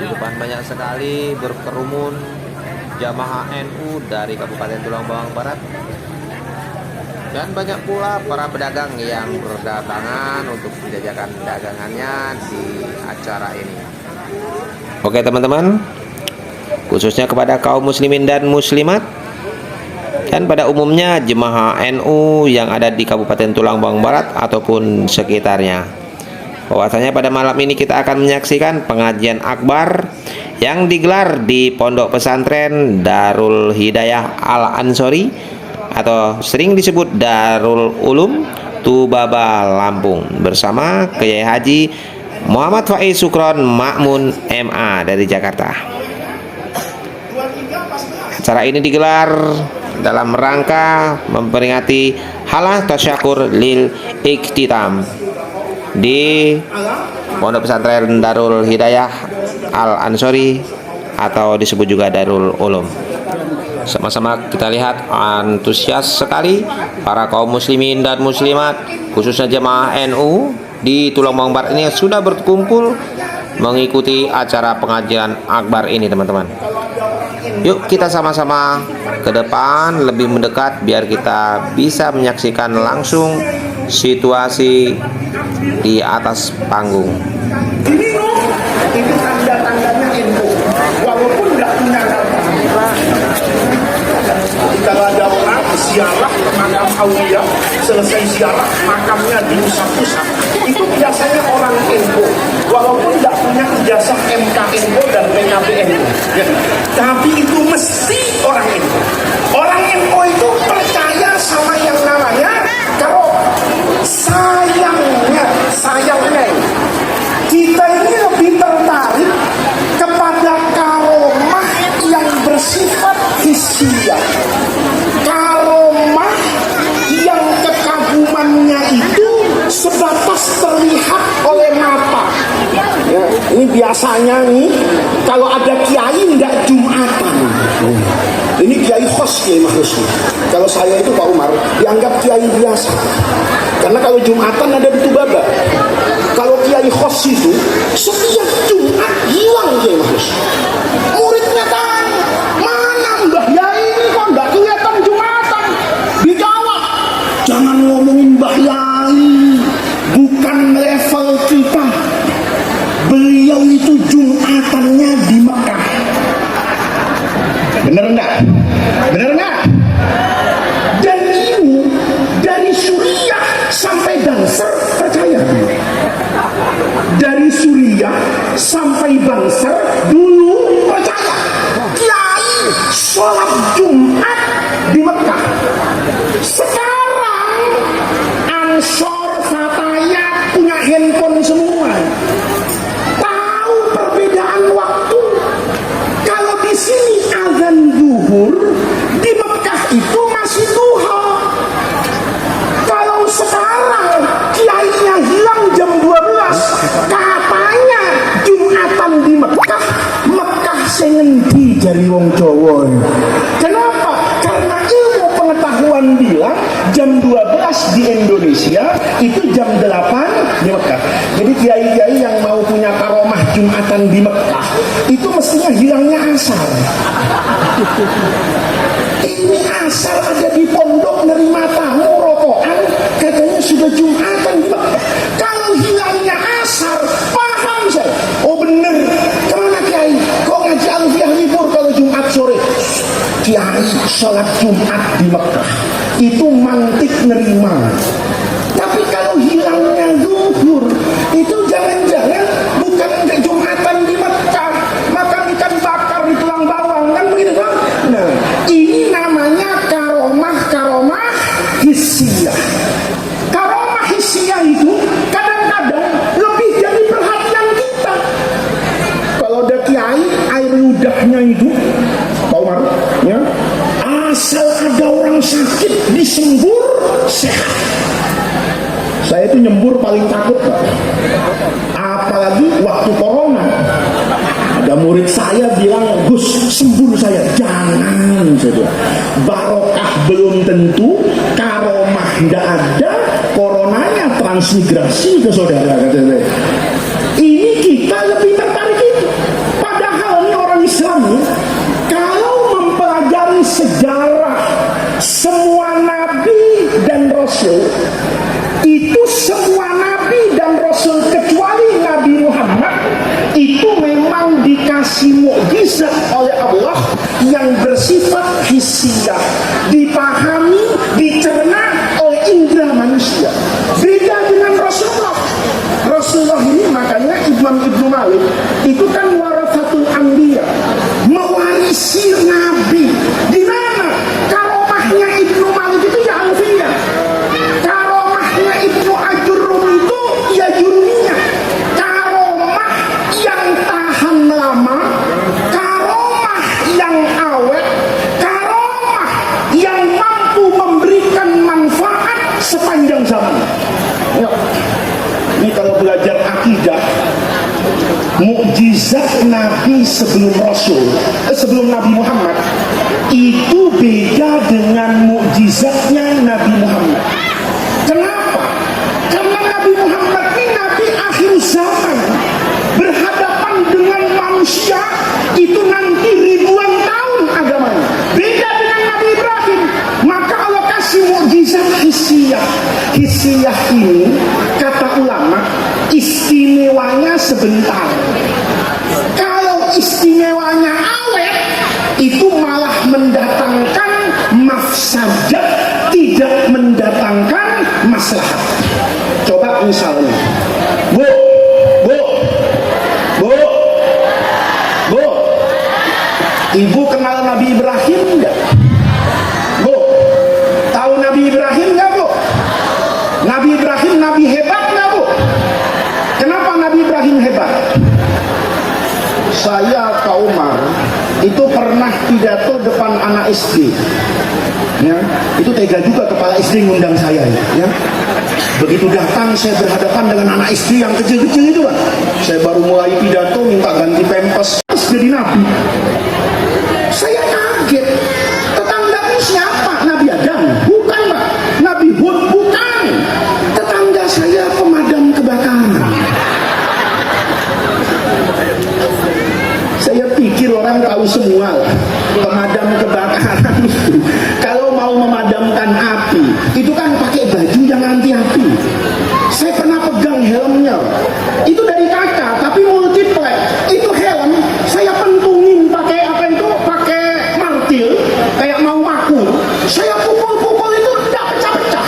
Depan banyak sekali berkerumun jamaah NU dari Kabupaten Tulang Bawang Barat, dan banyak pula para pedagang yang berdatangan untuk menjajakan dagangannya di acara ini. Oke teman-teman, khususnya kepada kaum muslimin dan muslimat, dan pada umumnya jemaah NU yang ada di Kabupaten Tulang Bawang Barat ataupun sekitarnya, bahwasanya pada malam ini kita akan menyaksikan pengajian akbar yang digelar di Pondok Pesantren Darul Hidayah Al-Ansori atau sering disebut Darul Ulum Tubaba, Lampung, bersama Kiai Haji Muhammad Faiz Sukron Makmun MA dari Jakarta. Acara ini digelar dalam rangka memperingati halah tasyakur lil iktitam di Pondok Pesantren Darul Hidayah Al-Ansori atau disebut juga Darul Ulum. Sama-sama kita lihat antusias sekali para kaum muslimin dan muslimat, khususnya jemaah NU di Tulang Bawang Barat ini sudah berkumpul mengikuti acara pengajian akbar ini, teman-teman. Yuk kita sama-sama ke depan lebih mendekat biar kita bisa menyaksikan langsung situasi di atas panggung. Ini tanda-tandanya NU, walaupun nggak punya harta. Kalau ada orang ziarah makam aulia, selesai ziarah makamnya diusap-usap, itu biasanya orang NU, walaupun nggak punya ijazah MKNU dan PKBNU, ya. Tapi itu mesti orang NU. Orang NU itu percaya sama yang namanya karomah. Sayangnya kita ini lebih tertarik kepada karomah yang bersifat hissiyah, karomah yang kekagumannya itu sebatas terlihat oleh mata. Ya, ini biasanya nih kalau ada kiai nggak jumatan. Ini kiai khos, kiai mahrus. Kalau saya itu Pak Umar dianggap kiai biasa, karena kalau jumatan ada di Tubaba. Kalau kiai khos itu setiap Jumat hilang kiai mahrus. Muridnya tanya, mana Mbah Yai ini kok nggak kelihatan jumatan? Dijawab, jangan ngomongin Mbah Yai, bukan level kita. Beliau itu jumatannya di Mekah. Bener enggak? Bener enggak? Dan ini dari Suriah sampai Banser percaya. Dari Suriah sampai Banser dulu percaya. Kiai sholat Jumat di Mekah. Sekarang Ansor Fatayat punya handphone semua. Tahu perbedaan waktu. Kalau di sini azan zuhur, di Mekah itu masih duha. Kalau sekarang kiainya hilang jam 12, katanya Jumatan di Mekah, Mekah sengendi jari wong Jawa. Kenapa? Karena ilmu pengetahuan bilang jam 12 di Indonesia itu jam 8 di Mekah. Jadi kiai-kiai yang mau punya karomah Jumatan di Mekah itu mestinya hilangnya asar. Ini asal ada di pondok nerima tamu rokokan, katanya sudah Jumatan di Mekah. Kalau hilangnya asar, paham saya. Oh bener, kemana kiai? Kok ngaji alfiah libur kalau Jumat sore? Kiai sholat Jumat di Mekah itu mantik nerima. Tapi kalau hilangnya zuhur, itu jangan-jangan bukan Jumatan di Mekah, makan ikan bakar di tulang bawang, kan begitu kan? Nah, ini namanya karomah hissiyah. Karomah hissiyah itu kadang-kadang lebih jadi perhatian kita. Kalau ada kiai, air ludahnya itu, Pak Umar, ya, asal ada orang sakit disembur sehat. Saya itu nyembur paling takut, Pak. Apalagi waktu corona. Ada murid saya bilang, Gus, sembuh saya. Jangan, saja. Barokah belum tentu, karomah tidak ada, coronanya transmigrasi ke saudara, kata saya. Ini dikasih mukjizat oleh Allah yang bersifat hissiyah, dipahami, dicerna oleh indera manusia. Beda dengan Rasulullah. Rasulullah ini makanya Imam Ibnu Malik itu kan warathatul anbiya, mewarisi nabi. Di mana karomahnya Ibnu Malik itu ya alfiyah, karomahnya Ibnu Ajurrum itu ya jurumiyah, karomah yang tahan lama, karomah yang awet, karomah yang mampu memberikan manfaat sepanjang zaman. Yuk. Ini kalau belajar akidah, mukjizat Nabi sebelum Nabi Muhammad itu beda dengan mukjizatnya Nabi Muhammad. Kenapa? Karena Nabi Muhammad ini Nabi akhir zaman, berhadapan dengan manusia itu nanti ribuan tahun agamanya. Beda dengan Nabi Ibrahim. Maka Allah kasih mukjizat hissiyah. Hissiyah ini kata ulama istimewanya sebentar. Kalau istimewanya awet itu malah mendatangkan mafsadat, tidak mendatangkan maslahat. Coba misalnya, Bu, Ibu kenal Nabi Ibrahim enggak? Bu, tahu Nabi Ibrahim enggak, Bu? Nabi Ibrahim Nabi hebat enggak, Bu? Kenapa Nabi Ibrahim hebat? Saya Pak Umar itu pernah pidato depan anak SD. Ya, itu tega juga kepala SD ngundang saya, ya. Begitu datang saya berhadapan dengan anak SD yang kecil-kecil itu kan. Saya baru mulai pidato minta ganti pempes jadi Nabi. Saya kaget. Tetanggaku siapa? Nabi Adam? Bukan, Pak. Nabi Hud? Bukan. Tetangga saya pemadam kebakaran. Saya pikir orang tahu semua lah. Pemadam kebakaran itu kalau mau memadamkan api itu kan pakai baju yang anti api. Saya pernah pegang helmnya, itu dari kaca tapi multiple. Itu helm saya pentungin pakai apa itu, pakai martil kayak mau maku. Saya pukul itu tidak pecah-pecah.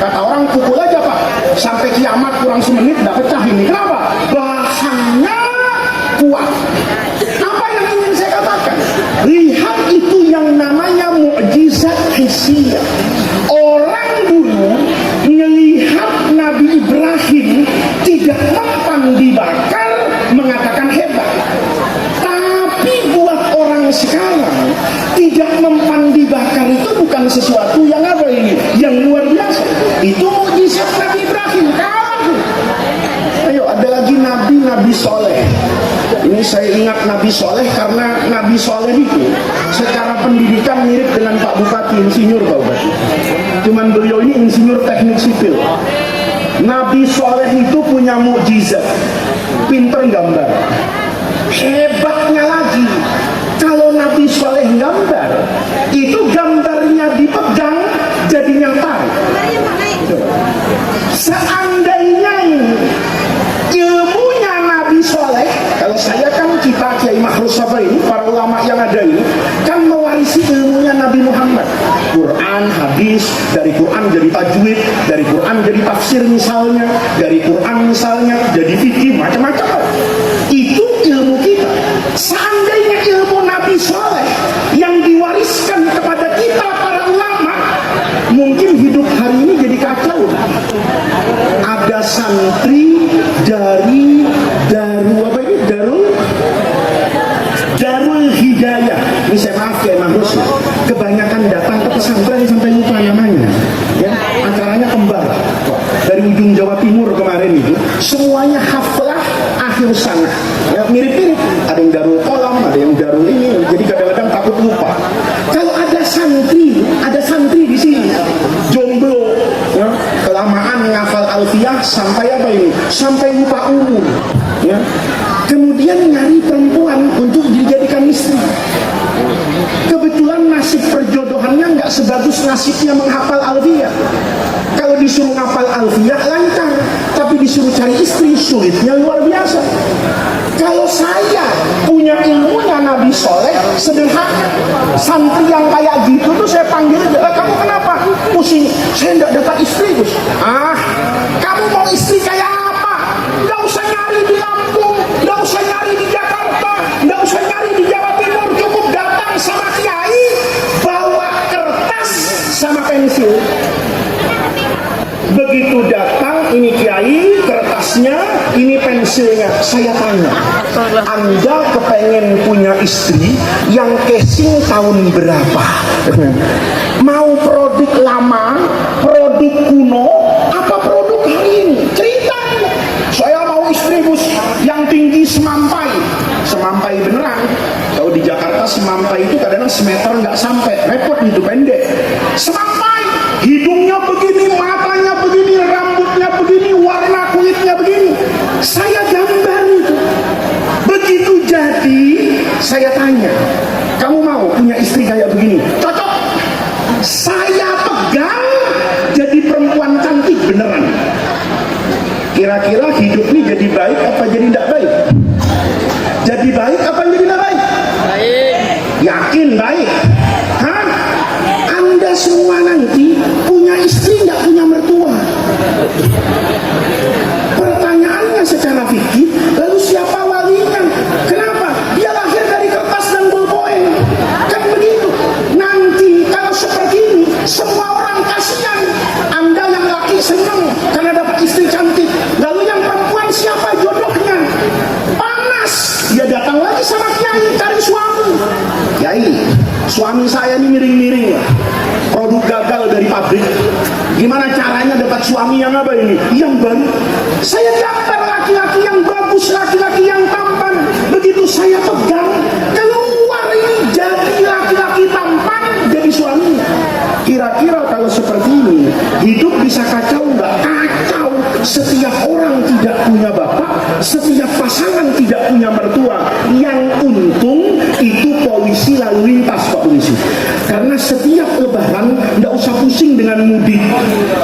Kata orang pukul aja Pak, sampai kiamat kurang semenit tidak pecah ini. Kenapa? Bahannya kuat. Apa yang ingin saya katakan? Lihat itu yang namanya mukjizat hissiyah. Orang dulu melihat Nabi Ibrahim tidak mempan dibakar mengatakan hebat. Tapi buat orang sekarang tidak mempan dibakar itu bukan sesuatu yang apa ini? Yang luar biasa. Itu mukjizat Nabi Ibrahim. Ayo ada lagi Nabi Soleh. Ini saya ingat Nabi Soleh karena Nabi Soleh itu secara pendidikan mirip dengan Pak Bupati, insinyur Pak Bupati. Cuman beliau ini insinyur teknik sipil. Nabi Soleh itu punya mukjizat, pinter gambar. Hebatnya lagi, kalau Nabi Soleh gambar, itu gambarnya dipegang jadi nyata. Seandainya ini ilmunya Nabi Soleh, kalau saya kan kita Kiai Makhrus Safarini, para ulama yang ada ini kan mewarisi ilmunya Nabi Muhammad. Quran, hadis, dari Quran jadi tajwid, dari Quran jadi tafsir misalnya, dari Quran misalnya jadi fikih, macam-macam. Itu ilmu kita. Seandainya ilmu Nabi Soleh yang diwariskan kepada kita para ulama, mungkin hidup hari ini jadi kacau. Ada santri dari Darul Hidayah. Ini saya maaf ya Mahrus, kebanyakan datang ke pesantren sampai lupa namanya. Ya, acaranya kembar dari ujung Jawa Timur kemarin itu, semuanya haflah akhir sana. Ya, mirip-mirip. Ada yang Darul Kolam, ada yang Darul ini. Jadi kadang-kadang takut lupa. Kalau ada santri di sini, jomblo, ya, kelamaan ngafal alfiyah sampai apa ini? Sampai lupa umur. Ya. Kemudian nyari perempuan untuk dijadikan istri. Kebetulan nasib perjodohannya nggak sebagus nasibnya menghafal alfiyah. Kalau disuruh ngafal alfiyah lancar, tapi disuruh cari istri sulitnya luar biasa. Kalau saya punya ilmu sederhana. Santri yang kayak gitu tuh saya panggil, kamu kenapa pusing? Saya enggak dapat istri, Gus. Kamu mau istri kayak apa? Nggak usah nyari di Lampung, nggak usah nyari di Jakarta, nggak usah nyari di Jawa Timur, cukup datang sama kiai, bawa kertas sama pensil. Begitu datang, ini kiai, kertasnya, ini pensilnya. Saya tanya, Anda kepengen punya istri yang casing tahun berapa? Mau produk lama, produk kuno, apa produk hari ini? Cerita. Saya mau istri, Gus, yang tinggi semampai. Semampai beneran. Kalau di Jakarta semampai itu kadang-kadang semeter nggak sampai, repot itu, pendek. Semampai, hidungnya begini, matanya begini, rambutnya begini, warna kulitnya begini. Saya gambar itu. Begitu jadi, saya tanya, kamu mau punya istri kayak begini? Cocok. Saya pegang jadi perempuan cantik beneran. Kira-kira hidup ini jadi baik apa jadi tidak baik? Jadi baik apa jadi tidak baik? Baik. Yakin baik? Hah? Anda semua nanti punya istri nggak punya mertua? Pertanyaannya secara fikih, lalu siapa walinya? Kenapa? Dia lahir dari kertas dan bolpoen. Kan begitu. Nanti kalau seperti ini, semua orang kasihan. Anda yang laki senang karena dapat istri cantik. Lalu yang perempuan siapa jodohnya? Panas. Dia datang lagi sama kiai cari suami. Kiai, suami saya ini miring-miring ya. Produk gagal dari pabrik. Gimana caranya dapat suami yang apa ini? Yang baru. Saya daftar laki-laki yang bagus, laki-laki yang tampan. Begitu saya pegang, keluar ini jadi laki-laki tampan jadi suami. Kira-kira kalau seperti ini, hidup bisa kacau nggak? Kacau. Setiap orang tidak punya bapak, setiap pasangan tidak punya mertua. Yang untung itu polisi lalu lintas, Pak Polisi. Karena setiap lebaran nggak usah pusing dengan mudik.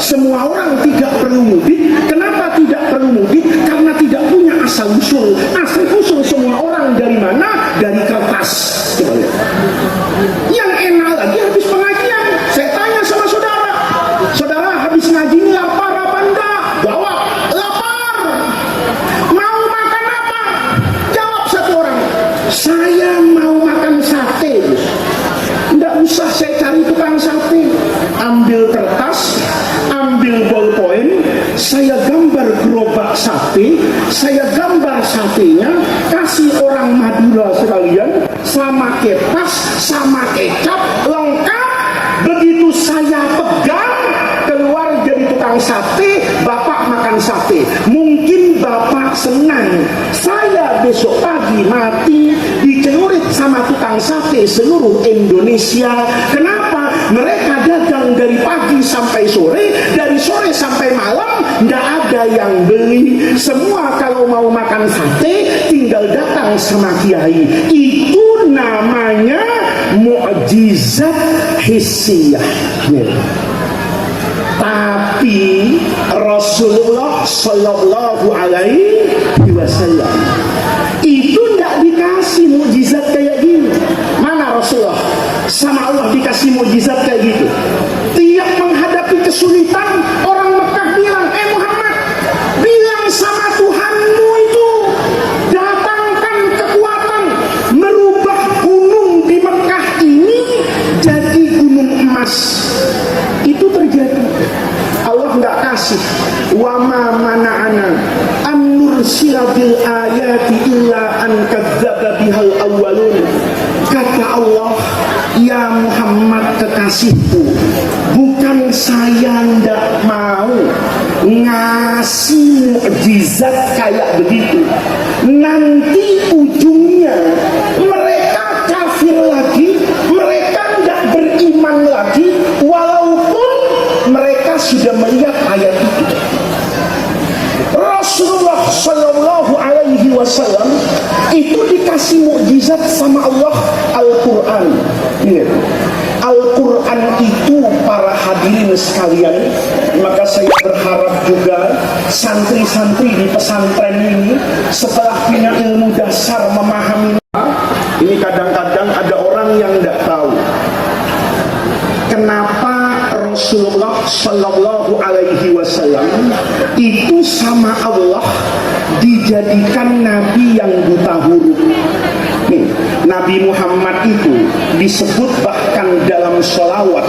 Semua orang tidak perlu mudik. Kenapa tidak perlu mudik? Karena tidak punya asal usul. Asal usul semua orang dari mana? Dari kertas. Coba lihat. Yang enak lagi habis pengajian. Saya tanya sama saudara, saudara habis ngaji ini lapar apa enggak? Jawab, lapar. Mau makan apa? Jawab satu orang, saya mau makan sate. Enggak usah saya cari tukang sate. Ambil kertas, ambil ballpoint, saya gambar gerobak sate, saya gambar satenya, kasih orang Madura sekalian, sama kepas, sama kecap, lengkap. Begitu saya pegang, keluar jadi tukang sate, bapak makan sate. Mungkin bapak senang, saya besok pagi mati dicelurit sama tukang sate seluruh Indonesia. Kenapa? Mereka dagang dari pagi sampai sore, dari sore sampai malam, nggak ada yang beli. Semua kalau mau makan sate tinggal datang sama kiai. Itu namanya mukjizat hissiyah. Tapi Rasulullah Shallallahu Alaihi Wasallam itu tidak dikasih mukjizat kayak gini. Mana Rasulullah sama Allah dikasih mukjizat kayak gitu? Tiap menghadapi kesulitan, orang Mekah bilang, Muhammad, bilang sama Tuhanmu itu datangkan kekuatan merubah gunung di Mekah ini jadi gunung emas. Itu terjadi. Allah nggak kasih. Wa ma mana'ana an nursila bil ayati illa an kadzdzaba bihal awwalun. Kata Allah, ya Muhammad kekasihku, bukan saya ndak mau ngasih mukjizat kayak begitu. Nanti ujungnya mereka kafir lagi, mereka ndak beriman lagi, walaupun mereka sudah melihat ayat itu. Rasulullah Shallallahu Alaihi Wasallam itu dikasih mukjizat sama Allah, Al-Quran. Al-Quran itu para hadirin sekalian, maka saya berharap juga santri-santri di pesantren ini setelah punya ilmu dasar memahami. Ini kadang-kadang ada orang Rasulullah Shallallahu Alaihi Wasallam itu sama Allah dijadikan nabi yang buta huruf. Nih, Nabi Muhammad itu disebut bahkan dalam sholawat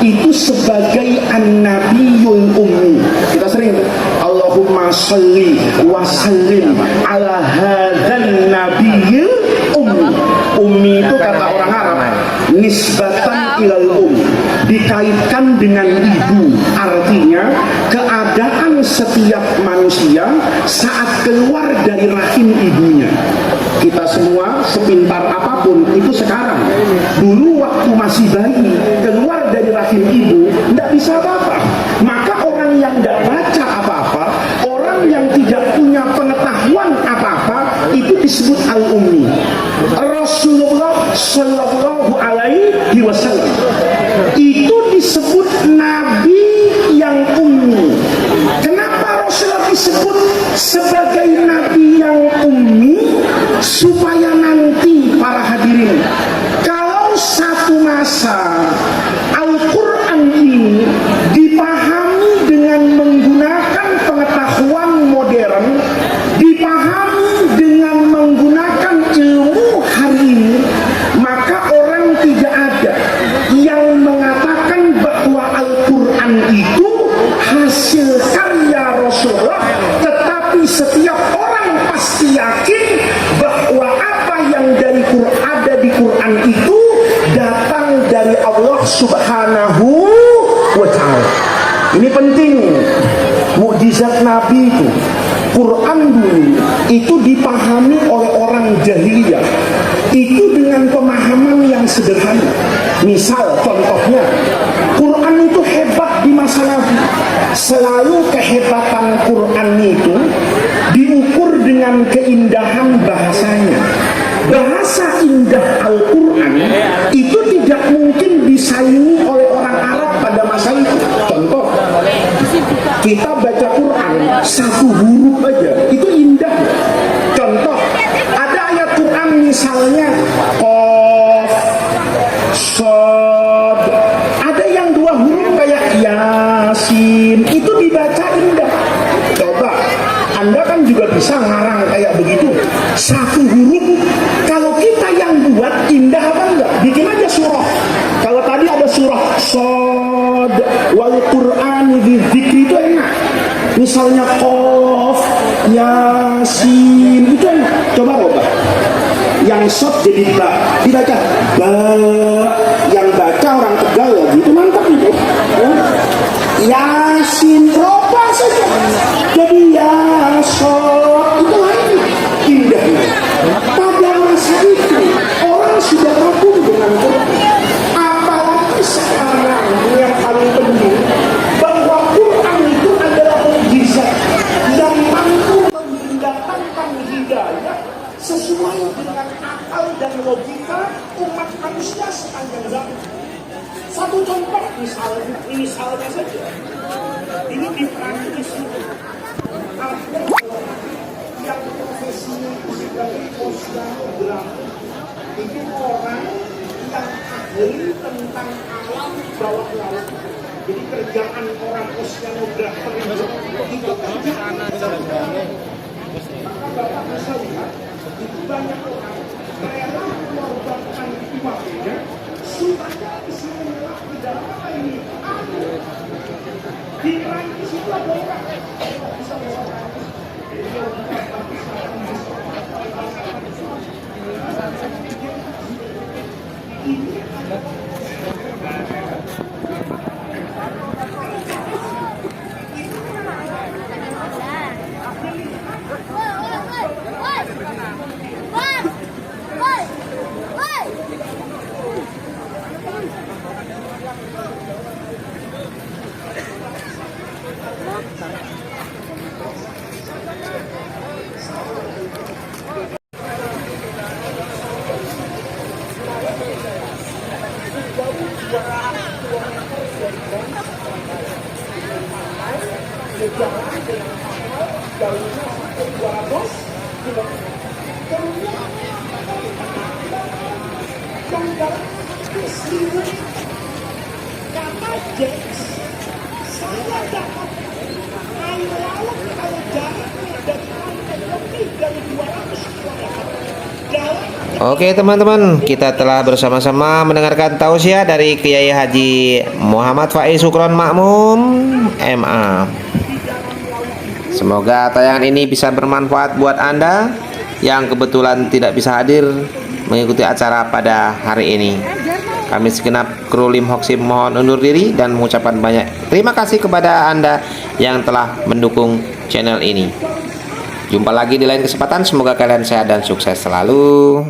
itu sebagai an-nabiyul ummi. Kita sering Allahumma sholli wa sallim ala hadzal nabiyil ummi. Ummi itu kata orang Arab nisbatan ilal dikaitkan dengan ibu, artinya keadaan setiap manusia saat keluar dari rahim ibunya. Kita semua sepintar apapun itu sekarang, dulu waktu masih bayi keluar dari rahim ibu tidak bisa apa-apa. Maka orang yang tidak baca apa-apa, orang yang tidak punya pengetahuan apa-apa, itu disebut al-ummi. Rasulullah Shallallahu Alaihi Wasallam itu disebut nabi yang ummi. Kenapa Rasulullah disebut sebagai nabi yang ummi? Supaya nanti para hadirin, kalau satu masa Al-Quran ini dipahami dengan menggunakan pengetahuan modern, dipahami dengan menggunakan ilmu hari ini, maka orang tidak ada yang mengatakan bahwa Al-Quran itu hasil karya Rasulullah, tetapi setiap orang pasti yakin bahwa apa yang ada di Quran itu datang dari Allah Subhanahu wa Ta'ala. Ini penting. Mukjizat Nabi itu, Quran dulu itu dipahami oleh orang jahiliyah itu dengan pemahaman yang sederhana. Misal contohnya, Quran itu hebat di masa Nabi. Selalu kehebatan Quran itu diukur dengan keindahan bahasanya. Bahasa indah Al-Quran itu tidak mungkin disaingi oleh orang Arab pada masa itu. Contoh, kita baca Quran satu huruf aja itu indah. Contoh, ada ayat Quran misalnya Qaf, Shad, ada yang dua huruf kayak Yasin, itu dibaca indah. Coba Anda kan juga bisa ngarang kayak begitu, satu huruf. Kalau kita yang buat indah apa enggak? Bikin aja surah. Kalau tadi ada surah Shad wal Qur'ani dzikri itu enak. Misalnya Qaf, Yasin itu enak. Coba rubah. Yang Shad jadi ba, dibaca ba. Yang baca orang Tegal lagi itu mantap itu. Yasin rubah saja. Jadi Yasin itu lagi indahnya. Pada masa itu orang sudah kagum dengan Quran. Apalagi sekarang yang paling penting bahwa Quran itu adalah mukjizat yang mampu mendatangkan hidayah sesuai dengan akal dan logika umat manusia sepanjang zaman. Satu contoh misalnya saja, ini di Prancis ada yang profesinya sebagai oceanografer. Itu orang yang ahli tentang alam bawah laut. Jadi kerjaan orang oceanografer itu kerjaan maka Bapak bisa lihat itu banyak orang rela mengorbankan uangnya supaya bisa menyelam di dalam apa ini. Di Prancis itu ada orang bisa menyelam. Kata James saya dapat air laut kalau jaraknya dari pantai lebih dari 200 km. Dalam Oke teman-teman, kita telah bersama-sama mendengarkan tausiah dari Kiai Haji Muhammad Faiz Sukron Makmum MA. Semoga tayangan ini bisa bermanfaat buat Anda yang kebetulan tidak bisa hadir mengikuti acara pada hari ini. Kami segenap kru Lim Hoksim mohon undur diri dan mengucapkan banyak terima kasih kepada Anda yang telah mendukung channel ini. Jumpa lagi di lain kesempatan, semoga kalian sehat dan sukses selalu.